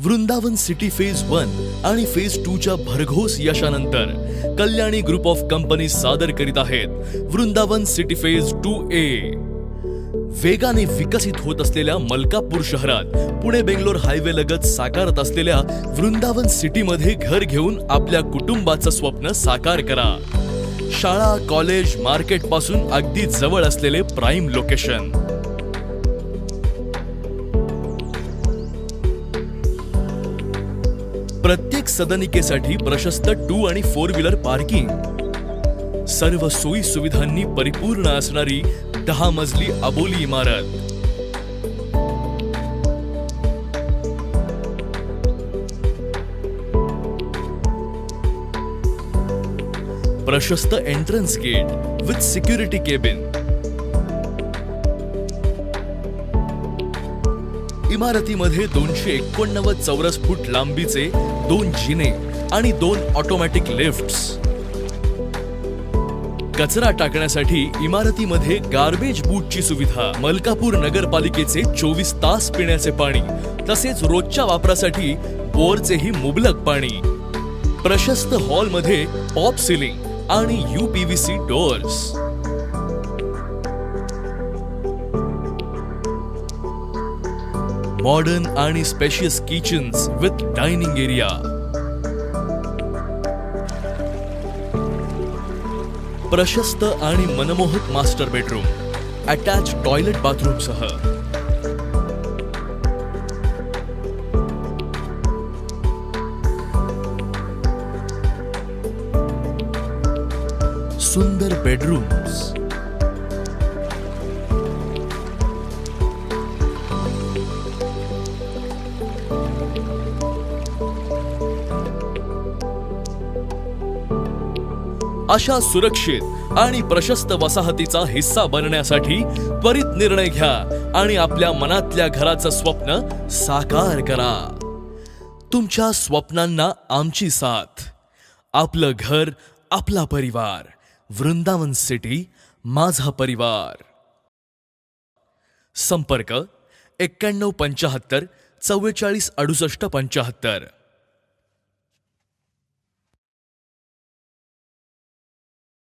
Vrindavan city phase 1 आणि phase 2 च्या भरघोस यशानंतर कल्याणी ग्रुप ऑफ कंपनीज सादर करीत आहेत वृंदावन सिटी फेज 2A। वेगाने विकसित होत असलेल्या मलकापूर शहरात पुणे बेंगलोर हायवे लगत साकारत असलेल्या वृंदावन सिटी मध्ये घर घेऊन आपल्या कुटुंबाचं स्वप्न साकार करा। शाळा, कॉलेज, मार्केट पासून अगदी जवळ असलेले प्राइम लोकेशन। प्रत्येक सदनिकेसाठी प्रशस्त 2 आणि 4 व्हीलर पार्किंग, सर्व सोयी सुविधांनी परिपूर्ण असणारी 10 मजली अबोली इमारत। प्रशस्त entrance gate with security cabin. इमारतीमध्ये 289 चौरस फूट लांबीचे 2 जिने आणि 2 ऑटोमॅटिक लिफ्ट्स। कचरा टाकण्यासाठी इमारतीमध्ये गार्बेज बूटची सुविधा, मलकापूर नगरपालिकेचे 24 तास पिण्याचे पाणी तसेच रोजच्या वापरासाठी बोरचेही मुबलक पाणी। प्रशस्त हॉलमध्ये पॉप सिलिंग आणि UPVC डोअर्स। मॉडर्न आणि spacious kitchens with dining area. प्रशस्त आणि मनमोहक master bedroom, attach toilet bathroom सह। सुंदर बेडरूम्स। अशा सुरक्षित आणि प्रशस्त वसाहतीचा हिस्सा बनण्यासाठी त्वरित निर्णय घ्या आणि आपल्या मनातल्या घराचं स्वप्न साकार करा। तुमच्या स्वप्नांना आमची साथ। आपलं घर, आपला परिवार। वृंदावन सिटी, माझा परिवार। संपर्क 91 75 44 68 75।